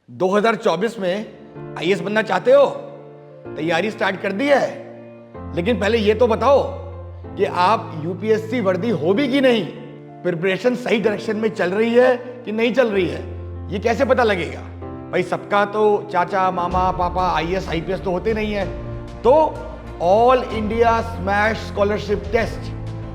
2024 में आईएएस बनना चाहते हो? तैयारी स्टार्ट कर दी है। लेकिन पहले ये तो बताओ कि आप यूपीएससी वर्दी हो भी कि नहीं, प्रिपरेशन सही डायरेक्शन में चल रही है कि नहीं चल रही है, ये कैसे पता लगेगा? भाई सबका तो चाचा मामा पापा आईएएस आईपीएस तो होते नहीं है। तो all India smash scholarship test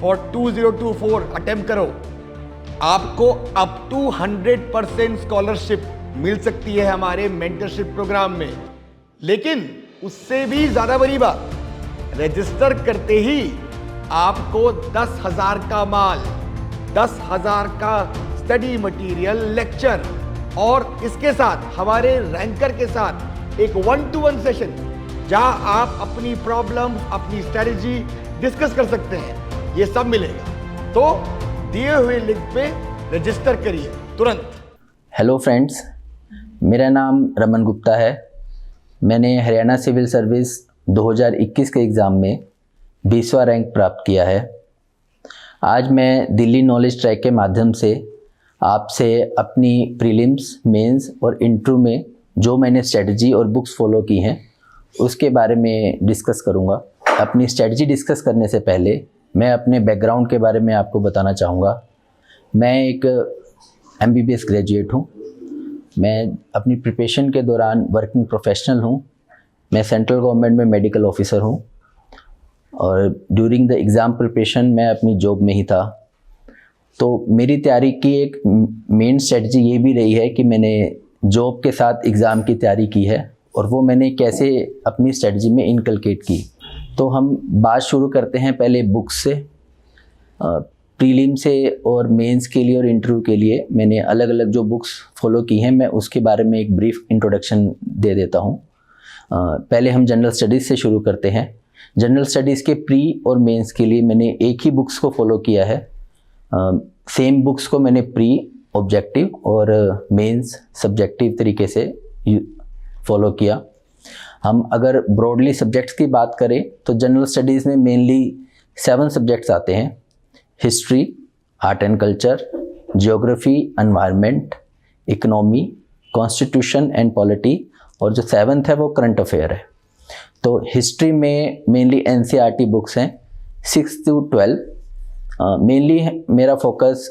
for 2024 attempt करो। आपको अप टू 100% स्कॉलरशिप मिल सकती है हमारे मेंटरशिप प्रोग्राम में। लेकिन उससे भी ज्यादा बड़ी बात, रजिस्टर करते ही आपको 10,000 का माल, 10,000 का स्टडी मटेरियल, लेक्चर और इसके साथ हमारे रैंकर के साथ एक 1-to-1 सेशन जहां आप अपनी प्रॉब्लम, अपनी स्ट्रेटजी डिस्कस कर सकते हैं, ये सब मिलेगा। तो दिए हुए लिंक पे रजिस्टर करिए तुरंत। हेलो फ्रेंड्स, मेरा नाम रमन गुप्ता है। मैंने हरियाणा सिविल सर्विस 2021 के एग्ज़ाम में 20वां रैंक प्राप्त किया है। आज मैं दिल्ली नॉलेज ट्रैक के माध्यम से आपसे अपनी प्रीलिम्स, मेंस और इंटरव्यू में जो मैंने स्ट्रेटजी और बुक्स फॉलो की हैं उसके बारे में डिस्कस करूंगा। अपनी स्ट्रेटजी डिस्कस करने से पहले मैं अपने बैकग्राउंड के बारे में आपको बताना चाहूँगा। मैं एक MBBS ग्रेजुएट हूँ। मैं अपनी प्रिपरेशन के दौरान वर्किंग प्रोफेशनल हूँ। मैं सेंट्रल गवर्नमेंट में मेडिकल ऑफिसर हूँ और ड्यूरिंग द एग्ज़ाम प्रिपरेशन मैं अपनी जॉब में ही था। तो मेरी तैयारी की एक मेन स्ट्रेटजी ये भी रही है कि मैंने जॉब के साथ एग्ज़ाम की तैयारी की है और वो मैंने कैसे अपनी स्ट्रेटजी में इनकलकेट की। तो हम बात शुरू करते हैं पहले बुक्स से। प्रीलिम से और मेंस के लिए और इंटरव्यू के लिए मैंने अलग अलग जो बुक्स फॉलो की हैं, मैं उसके बारे में एक ब्रीफ इंट्रोडक्शन दे देता हूँ। पहले हम जनरल स्टडीज़ से शुरू करते हैं। जनरल स्टडीज़ के प्री और मेंस के लिए मैंने एक ही बुक्स को फॉलो किया है। सेम बुक्स को मैंने प्री ऑब्जेक्टिव और मेंस सब्जेक्टिव तरीके से फॉलो किया। हम अगर ब्रॉडली सब्जेक्ट्स की बात करें तो जनरल स्टडीज़ में मेनली 7 सब्जेक्ट्स आते हैं: history, art and culture, geography, environment, economy, constitution and polity, और जो 7th है वो करंट अफेयर है। तो हिस्ट्री में मेनली NCERT बुक्स हैं 6 to 12। मेनली मेरा फोकस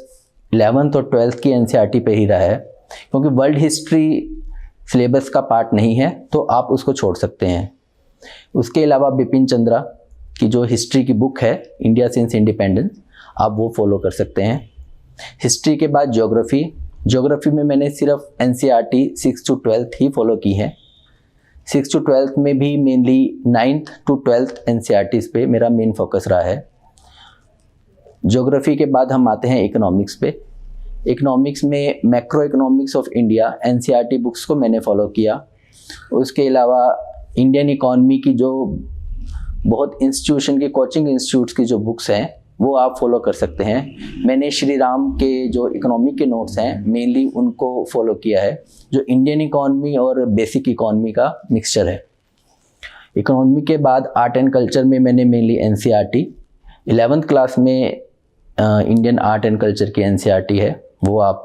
11th और 12th की NCERT पे ही रहा है, क्योंकि वर्ल्ड हिस्ट्री सिलेबस का पार्ट नहीं है तो आप उसको छोड़ सकते हैं। उसके अलावा बिपिन चंद्रा की जो हिस्ट्री की बुक है इंडिया सिंस इंडिपेंडेंस, आप वो फॉलो कर सकते हैं। हिस्ट्री के बाद ज्योग्राफी में मैंने सिर्फ NCERT 6 to 12th he follow की है। 6 to 12th में भी mainly 9th to 12th NCERTs पे मेरा मेन फोकस रहा है। ज्योग्राफी के बाद हम आते हैं इकोनॉमिक्स पे। इकोनॉमिक्स में macro economics of India NCERT books को मैंने फॉलो किया। उसके अलावा इंडियन इकॉनमी की जो बहुत इंस्टीट्यूशन की, कोचिंग इंस्टीट्यूट्स की जो बुक्स हैं वो आप फॉलो कर सकते हैं। मैंने श्री राम के जो इकोनॉमी के नोट्स हैं मेनली उनको फॉलो किया है, जो इंडियन इकॉनमी और बेसिक इकॉनमी का मिक्सचर है। इकोनॉमी के बाद आर्ट एंड कल्चर में मैंने मेनली NCERT, 11th क्लास में इंडियन आर्ट एंड कल्चर की NCERT है, वो आप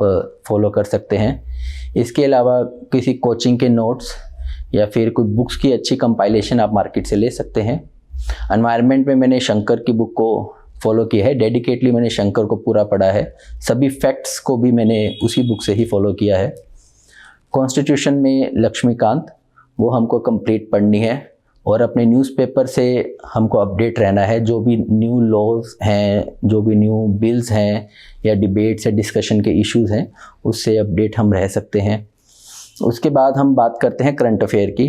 फॉलो कर सकते हैं। इसके अलावा किसी कोचिंग के नोट्स या फिर कोई बुक्स की अच्छी कंपाइलेशन आप मार्केट से ले सकते हैं। एनवायरनमेंट में मैंने शंकर की बुक को फॉलो किया है, डेडिकेटली मैंने शंकर को पूरा पढ़ा है। सभी फैक्ट्स को भी मैंने उसी बुक से ही फॉलो किया है। कॉन्स्टिट्यूशन में लक्ष्मीकांत, वो हमको कंप्लीट पढ़नी है और अपने न्यूज़पेपर से हमको अपडेट रहना है। जो भी न्यू लॉज हैं, जो भी न्यू बिल्स हैं या डिबेट्स या डिस्कशन के इश्यूज़ हैं, उससे अपडेट हम रह सकते हैं। उसके बाद हम बात करते हैं करंट अफेयर की।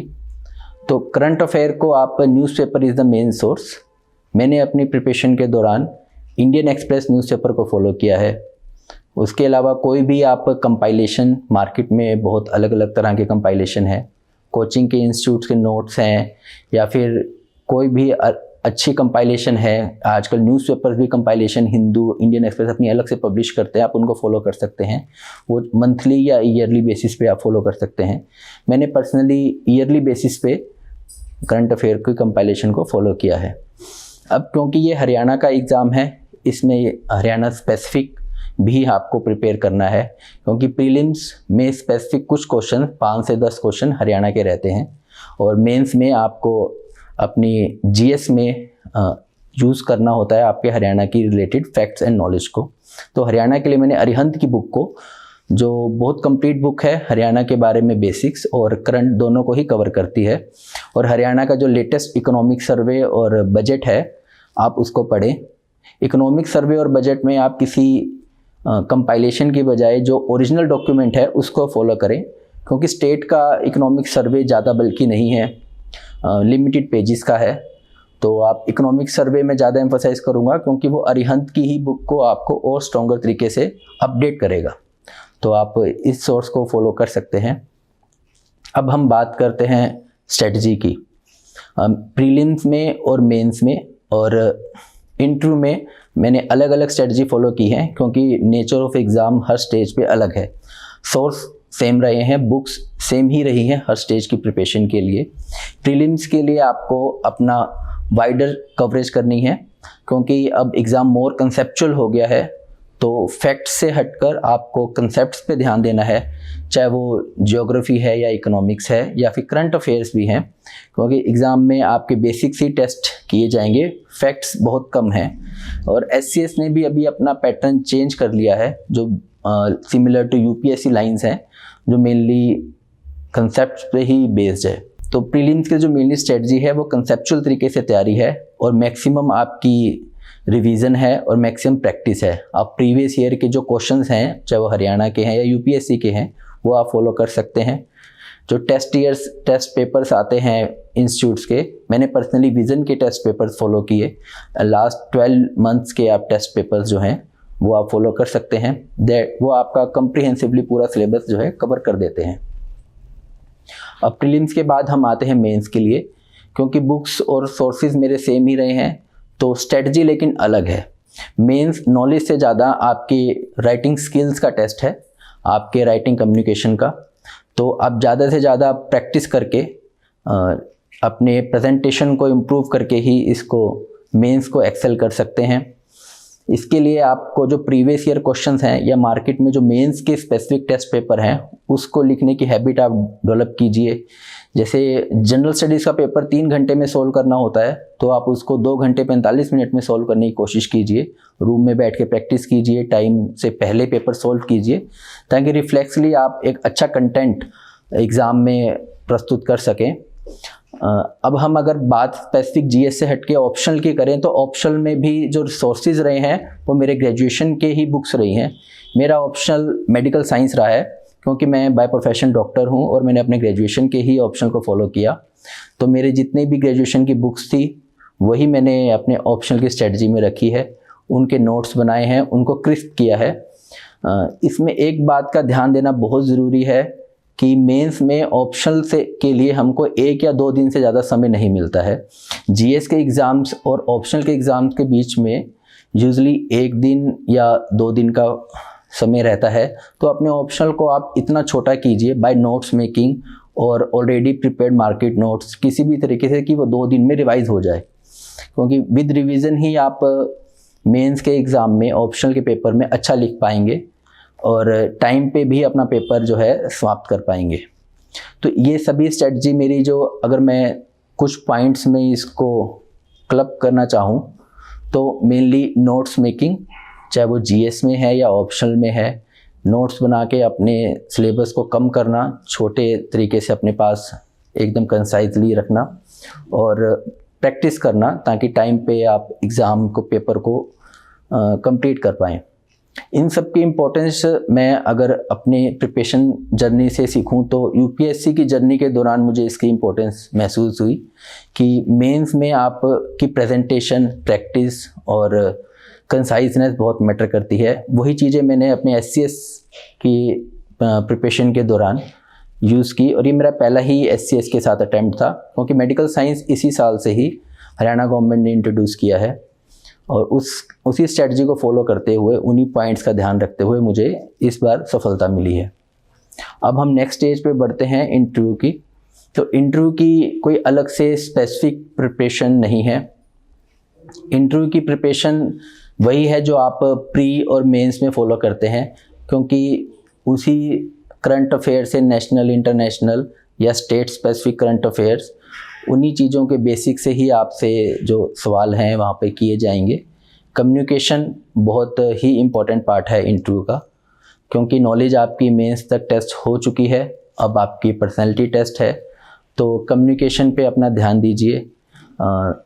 तो करंट अफेयर को आप, newspaper is the main source. मैंने अपनी प्रिपरेशन के दौरान इंडियन एक्सप्रेस न्यूज़पेपर को फॉलो किया है। उसके अलावा कोई भी आप कंपाइलेशन, मार्केट में बहुत अलग अलग तरह के कंपाइलेशन है, कोचिंग के इंस्टीट्यूट्स के नोट्स हैं या फिर कोई भी अच्छी कंपाइलेशन है। आजकल न्यूज़पेपर्स भी कंपाइलेशन हिंदू, इंडियन एक्सप्रेस अपनी अलग से पब्लिश करते हैं, आप उनको फॉलो कर सकते हैं। वो मंथली या ईयरली बेसिस पे आप फॉलो कर सकते हैं। मैंने पर्सनली ईयरली बेसिस पे करंट अफेयर की कंपाइलेशन को फॉलो किया है। अब क्योंकि ये हरियाणा का एग्ज़ाम है, इसमें हरियाणा स्पेसिफिक भी आपको प्रिपेयर करना है, क्योंकि प्रीलिम्स में स्पेसिफिक कुछ क्वेश्चन 5 से 10 क्वेश्चन हरियाणा के रहते हैं और मेंस में आपको अपनी जीएस में यूज़ करना होता है आपके हरियाणा की रिलेटेड फैक्ट्स एंड नॉलेज को। तो हरियाणा के लिए मैंने अरिहंत की बुक को, जो बहुत कंप्लीट बुक है हरियाणा के बारे में, बेसिक्स और करंट दोनों को ही कवर करती है, और हरियाणा का जो लेटेस्ट इकोनॉमिक सर्वे और बजट है आप उसको पढ़ें। इकोनॉमिक सर्वे और बजट में आप किसी कंपाइलेशन की बजाय जो ओरिजिनल डॉक्यूमेंट है उसको फॉलो करें, क्योंकि स्टेट का इकोनॉमिक सर्वे ज़्यादा बल्कि नहीं है, लिमिटेड पेजेस का है। तो आप इकोनॉमिक सर्वे में ज़्यादा एम्फोसाइज करूँगा, क्योंकि वो अरिहंत की ही बुक को आपको और स्ट्रॉन्गर तरीके से अपडेट करेगा। तो आप इस सोर्स को फॉलो कर सकते हैं। अब हम बात करते हैं स्ट्रेटजी की। प्रीलिम्स में और मेंस में और इंटरव्यू में मैंने अलग अलग स्ट्रेटजी फॉलो की है, क्योंकि nature of exam her stage पे अलग है। सोर्स सेम रहे हैं, बुक्स सेम ही रही हैं हर स्टेज की प्रिपरेशन के लिए। प्रीलिम्स के लिए आपको अपना वाइडर कवरेज करनी है, क्योंकि अब एग्ज़ाम मोर कंसेप्चुअल हो गया है, तो फैक्ट्स से हटकर आपको कंसेप्ट्स पे ध्यान देना है, चाहे वो ज्योग्राफी है या इकोनॉमिक्स है या फिर करंट अफेयर्स भी हैं, क्योंकि एग्ज़ाम में आपके बेसिक्स ही टेस्ट किए जाएंगे, फैक्ट्स बहुत कम हैं। और एससीएस ने भी अभी अपना पैटर्न चेंज कर लिया है, जो सिमिलर टू यूपीएससी लाइंस हैं, जो मेनली कंसेप्ट पे ही बेस्ड है। तो प्रीलिम्स के जो मेनली स्ट्रेटजी है वो कंसेप्चुअल तरीके से तैयारी है, और मैक्सिमम आपकी रिवीजन है और मैक्सिमम प्रैक्टिस है। आप प्रीवियस ईयर के जो क्वेश्चंस हैं, चाहे वो हरियाणा के हैं या यूपीएससी के हैं, वो आप फॉलो कर सकते हैं। जो टेस्ट पेपर्स आते हैं इंस्टीट्यूट्स के, मैंने पर्सनली विज़न के टेस्ट पेपर्स फॉलो किए। लास्ट 12 मंथ्स के आप टेस्ट पेपर्स जो हैं वो आप फॉलो कर सकते हैं। वो आपका कंप्रिहेंसिवली पूरा सिलेबस जो है कवर कर देते हैं। अब प्रीलिम्स के बाद हम आते हैं मेंस के लिए, क्योंकि बुक्स और सोर्सेज मेरे सेम ही रहे हैं, तो स्ट्रेटजी लेकिन अलग है। मेंस नॉलेज से ज़्यादा आपकी राइटिंग स्किल्स का टेस्ट है, आपके राइटिंग कम्युनिकेशन का। तो आप ज़्यादा से ज़्यादा प्रैक्टिस करके अपने प्रेजेंटेशन को इम्प्रूव करके ही इसको मेंस को एक्सेल कर सकते हैं। इसके लिए आपको जो प्रीवियस ईयर क्वेश्चंस हैं या मार्केट में जो मेंस के स्पेसिफिक टेस्ट पेपर हैं उसको लिखने की हैबिट आप डेवलप कीजिए। जैसे जनरल स्टडीज़ का पेपर 3 घंटे में सोल्व करना होता है, तो आप उसको 2 घंटे 45 मिनट में सोल्व करने की कोशिश कीजिए। रूम में बैठ के प्रैक्टिस कीजिए, टाइम से पहले पेपर सोल्व कीजिए, ताकि रिफ्लेक्सली आप एक अच्छा कंटेंट एग्ज़ाम में प्रस्तुत कर सकें। अब हम अगर बात स्पेसिफिक जीएस से हटके ऑप्शनल की करें, तो ऑप्शनल में भी जो रिसोर्सेज रहे हैं वो मेरे ग्रेजुएशन के ही बुक्स रही हैं। मेरा ऑप्शनल मेडिकल साइंस रहा है, क्योंकि मैं बाय प्रोफेशन डॉक्टर हूं और मैंने अपने ग्रेजुएशन के ही ऑप्शनल को फॉलो किया। तो मेरे जितने भी ग्रेजुएशन की बुक्स थी वही मैंने अपने ऑप्शनल की स्ट्रेटजी में रखी है, उनके नोट्स बनाए हैं, उनको क्रिस्प किया है। इसमें एक बात का ध्यान देना बहुत ज़रूरी है कि मेंस में ऑप्शनल से के लिए हमको 1 या 2 दिन से ज़्यादा समय नहीं मिलता है। जीएस के एग्ज़ाम्स और ऑप्शनल के एग्ज़ाम्स के बीच में यूजुअली 1 दिन या 2 दिन का समय रहता है। तो अपने ऑप्शनल को आप इतना छोटा कीजिए बाय नोट्स मेकिंग और ऑलरेडी प्रिपेयर्ड मार्केट नोट्स, किसी भी तरीके से कि वो 2 दिन में रिवाइज हो जाए, क्योंकि विद रिवीजन ही आप मेंस के एग्ज़ाम में ऑप्शनल के पेपर में अच्छा लिख पाएंगे और टाइम पे भी अपना पेपर जो है समाप्त कर पाएंगे। तो ये सभी स्ट्रेटजी मेरी, जो अगर मैं कुछ पॉइंट्स में इसको क्लब करना चाहूँ, तो मेनली नोट्स मेकिंग, चाहे वो जीएस में है या ऑप्शनल में है, नोट्स बना के अपने सिलेबस को कम करना, छोटे तरीके से अपने पास एकदम कंसाइजली रखना और प्रैक्टिस करना, ताकि टाइम पे आप एग्ज़ाम को पेपर को कंप्लीट कर पाएँ। इन सब की इम्पोर्टेंस मैं अगर अपने प्रिपरेशन जर्नी से सीखूं, तो यूपीएससी की जर्नी के दौरान मुझे इसकी इम्पोर्टेंस महसूस हुई कि मेंस में आप की प्रेजेंटेशन, प्रैक्टिस और कंसाइजनेस बहुत मैटर करती है। वही चीज़ें मैंने अपने एससीएस की प्रिपरेशन के दौरान यूज़ की, और ये मेरा पहला ही एससीएस के साथ अटैम्प्ट था, क्योंकि मेडिकल साइंस इसी साल से ही हरियाणा गवर्नमेंट ने इंट्रोड्यूस किया है। और उसी स्ट्रेटजी को फॉलो करते हुए, उन्हीं पॉइंट्स का ध्यान रखते हुए मुझे इस बार सफलता मिली है। अब हम नेक्स्ट स्टेज पे बढ़ते हैं इंटरव्यू की। तो इंटरव्यू की कोई अलग से स्पेसिफिक प्रिपरेशन नहीं है। इंटरव्यू की प्रिपरेशन वही है जो आप प्री और मेंस में फॉलो करते हैं, क्योंकि उसी करंट अफेयर से नेशनल, इंटरनेशनल या स्टेट स्पेसिफिक करंट अफेयर्स, उन्हीं चीज़ों के बेसिक से ही आपसे जो सवाल हैं वहाँ पे किए जाएंगे। कम्युनिकेशन बहुत ही इम्पोर्टेंट पार्ट है इंटरव्यू का, क्योंकि नॉलेज आपकी मेंस तक टेस्ट हो चुकी है, अब आपकी पर्सनैलिटी टेस्ट है, तो कम्युनिकेशन पे अपना ध्यान दीजिए।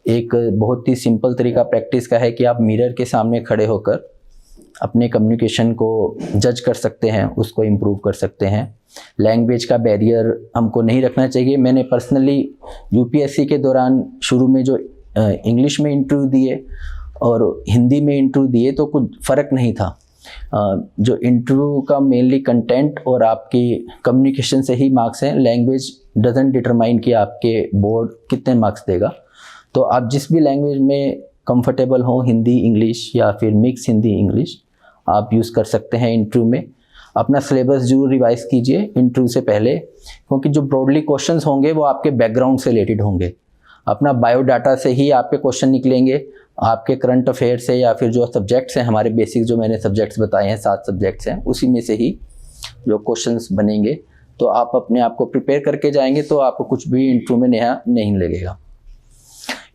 एक बहुत ही सिंपल तरीका प्रैक्टिस का है कि आप मिरर के सामने खड़े होकर अपने कम्युनिकेशन को जज कर सकते हैं, उसको इम्प्रूव कर सकते हैं। लैंग्वेज का बैरियर हमको नहीं रखना चाहिए। मैंने पर्सनली यूपीएससी के दौरान शुरू में जो इंग्लिश में इंटरव्यू दिए और हिंदी में इंटरव्यू दिए तो कुछ फ़र्क नहीं था। जो इंटरव्यू का मेनली कंटेंट और आपकी कम्युनिकेशन से ही मार्क्स हैं। लैंग्वेज डजंट डिटरमाइन कि आपके बोर्ड कितने मार्क्स देगा। तो आप जिस भी लैंग्वेज में कंफर्टेबल हो, हिंदी इंग्लिश या फिर मिक्स हिंदी इंग्लिश, आप यूज़ कर सकते हैं इंटरव्यू में। अपना सिलेबस जरूर रिवाइज कीजिए इंटरव्यू से पहले, क्योंकि जो ब्रॉडली क्वेश्चंस होंगे वो आपके बैकग्राउंड से रिलेटेड होंगे। अपना बायोडाटा से ही आपके क्वेश्चन निकलेंगे, आपके करंट अफेयर से या फिर जो सब्जेक्ट्स हैं हमारे बेसिक, जो मैंने सब्जेक्ट्स बताए हैं 7 सब्जेक्ट्स हैं, उसी में से ही जो क्वेश्चंस बनेंगे। तो आप अपने आप को प्रिपेयर करके जाएंगे तो आपको कुछ भी इंटरव्यू में नया नहीं लगेगा।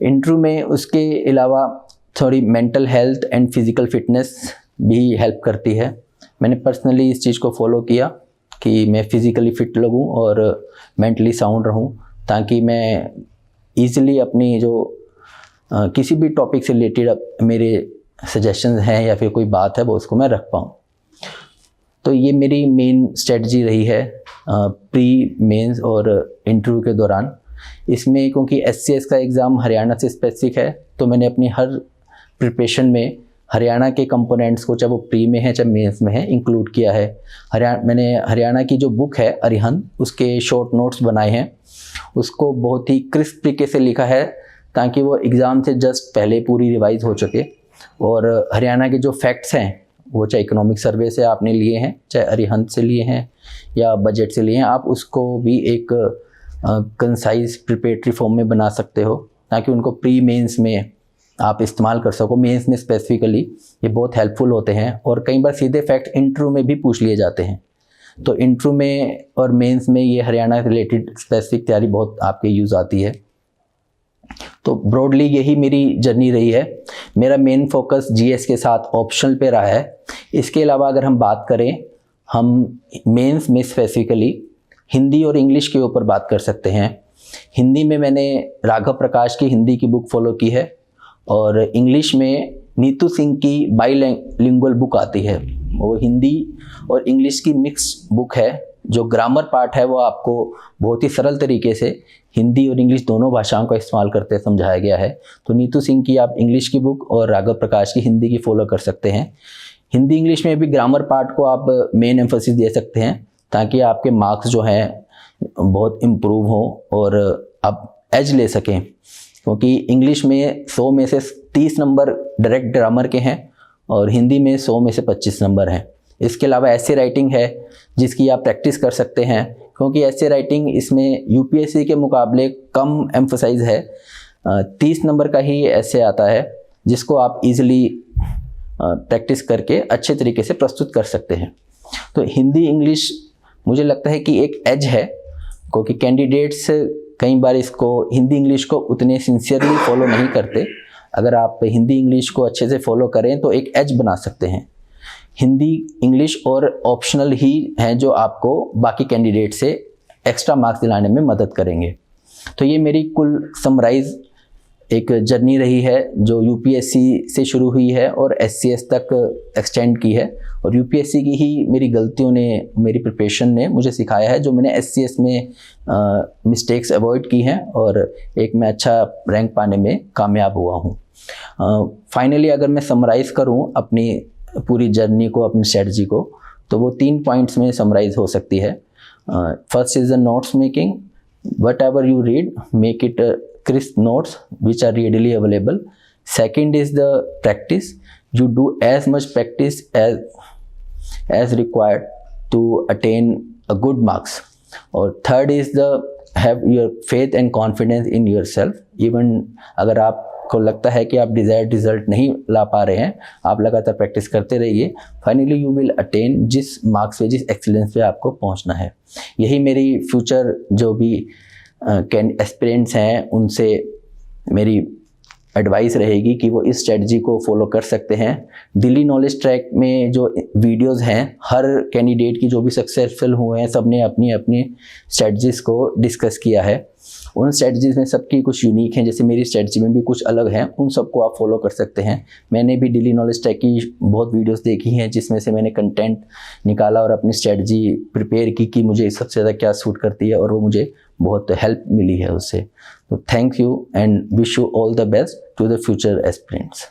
इंटरव्यू में उसके अलावा थोड़ी mental health and physical fitness भी हेल्प करती है। मैंने पर्सनली इस चीज़ को फॉलो किया कि मैं फिज़िकली फिट लगूं और मेंटली साउंड रहूं, ताकि मैं ईज़िली अपनी जो किसी भी टॉपिक से रिलेटेड मेरे सजेशंस हैं या फिर कोई बात है वो उसको मैं रख पाऊँ। तो ये मेरी मेन स्ट्रेटजी रही है प्री, मेंस और इंटरव्यू के दौरान। इसमें क्योंकि एससीएस का एग्ज़ाम हरियाणा से स्पेसिफिक है, तो मैंने अपनी हर प्रिपरेशन में हरियाणा के कंपोनेंट्स को, चाहे वो प्री में है चाहे मेंस में है, इंक्लूड किया है। मैंने हरियाणा की जो बुक है अरिहंत, उसके शॉर्ट नोट्स बनाए हैं, उसको बहुत ही क्रिस्प तरीके से लिखा है ताकि वो एग्ज़ाम से जस्ट पहले पूरी रिवाइज हो सके। और हरियाणा के जो फैक्ट्स हैं वो चाहे इकोनॉमिक सर्वे से आपने लिए हैं, चाहे अरिहंत से लिए हैं या बजट से लिए हैं, आप उसको भी एक कंसाइज प्रिपरेटरी फॉर्म में बना सकते हो ताकि उनको प्री मेंस में आप इस्तेमाल कर सको। मेंस में स्पेसिफिकली ये बहुत हेल्पफुल होते हैं और कई बार सीधे फैक्ट इंटरव्यू में भी पूछ लिए जाते हैं। तो इंटरव्यू में और मेंस में ये हरियाणा रिलेटेड स्पेसिफिक तैयारी बहुत आपके यूज़ आती है। तो ब्रॉडली यही मेरी जर्नी रही है। मेरा मेन फोकस जीएस के साथ ऑप्शनल पे रहा है। इसके अलावा अगर हम बात करें, हम मेंस में स्पेसिफिकली हिंदी और इंग्लिश के ऊपर बात कर सकते हैं। हिंदी में मैंने राघव प्रकाश की हिंदी की बुक फॉलो की है और इंग्लिश में नीतू सिंह की बाईलिंगुअल बुक आती है। वो हिंदी और इंग्लिश की मिक्स बुक है। जो ग्रामर पार्ट है वो आपको बहुत ही सरल तरीके से हिंदी और इंग्लिश दोनों भाषाओं का इस्तेमाल करते समझाया गया है। तो नीतू सिंह की आप इंग्लिश की बुक और राघव प्रकाश की हिंदी की फॉलो कर सकते हैं। हिंदी इंग्लिश में भी ग्रामर पार्ट को आप मेन एम्फोसिस दे सकते हैं ताकि आपके मार्क्स जो हैं बहुत इम्प्रूव हो और आप एज ले सकें, क्योंकि इंग्लिश में 100 में से 30 नंबर डायरेक्ट ग्रामर के हैं और हिंदी में 100 में से 25 नंबर हैं। इसके अलावा ऐसे राइटिंग है जिसकी आप प्रैक्टिस कर सकते हैं, क्योंकि ऐसे राइटिंग इसमें यूपीएससी के मुकाबले कम एम्फोसाइज है। 30 नंबर का ही ऐसे आता है जिसको आप इजीली प्रैक्टिस करके अच्छे तरीके से प्रस्तुत कर सकते हैं। तो हिंदी इंग्लिश मुझे लगता है कि एक एज है, क्योंकि कैंडिडेट्स कई बार इसको हिंदी इंग्लिश को उतने सिंसियरली फॉलो नहीं करते। अगर आप हिंदी इंग्लिश को अच्छे से फॉलो करें तो एक एज बना सकते हैं। हिंदी इंग्लिश और ऑप्शनल ही हैं जो आपको बाकी कैंडिडेट से एक्स्ट्रा मार्क्स दिलाने में मदद करेंगे। तो ये मेरी कुल समराइज एक जर्नी रही है जो यूपीएससी से शुरू हुई है और एससीएस तक एक्सटेंड की है। और यूपीएससी की ही मेरी गलतियों ने, मेरी प्रिपरेशन ने मुझे सिखाया है जो मैंने एससीएस में मिस्टेक्स अवॉइड की हैं और एक मैं अच्छा रैंक पाने में कामयाब हुआ हूँ। फाइनली अगर मैं समराइज़ करूँ अपनी पूरी जर्नी को, अपनी स्ट्रेटजी को, तो वो 3 पॉइंट्स में समराइज हो सकती है। First is the notes making. What ever you read, make it crisp notes which are readily available. Second is the practice. You do as much practice as required to attain a good marks. Or third is the have your faith and confidence in yourself. Even अगर आप आपको लगता है कि आप desired result नहीं ला पा रहे हैं, आप लगातार प्रैक्टिस करते रहिए, फाइनली यू विल अटेन जिस मार्क्स पे, जिस एक्सीलेंस पे आपको पहुंचना है। यही मेरी फ्यूचर जो भी एस्पिरेंट्स हैं उनसे मेरी एडवाइस रहेगी कि वो इस स्ट्रेटजी को फॉलो कर सकते हैं। दिल्ली नॉलेज ट्रैक में जो वीडियोस हैं, हर कैंडिडेट की जो भी सक्सेसफुल हुए हैं, सब ने अपनी अपनी स्ट्रेटजीज़ को डिस्कस किया है। उन स्ट्रेटजीज़ में सबकी कुछ यूनिक हैं, जैसे मेरी स्ट्रेटजी में भी कुछ अलग हैं, उन सबको आप फॉलो कर सकते हैं। मैंने भी दिल्ली नॉलेज ट्रैक की बहुत वीडियोस देखी हैं जिसमें से मैंने कंटेंट निकाला और अपनी स्ट्रेटजी प्रिपेयर की कि मुझे सबसे ज़्यादा क्या सूट करती है, और वो मुझे बहुत हेल्प मिली है उससे। तो thank you and wish you all the best to the future aspirants.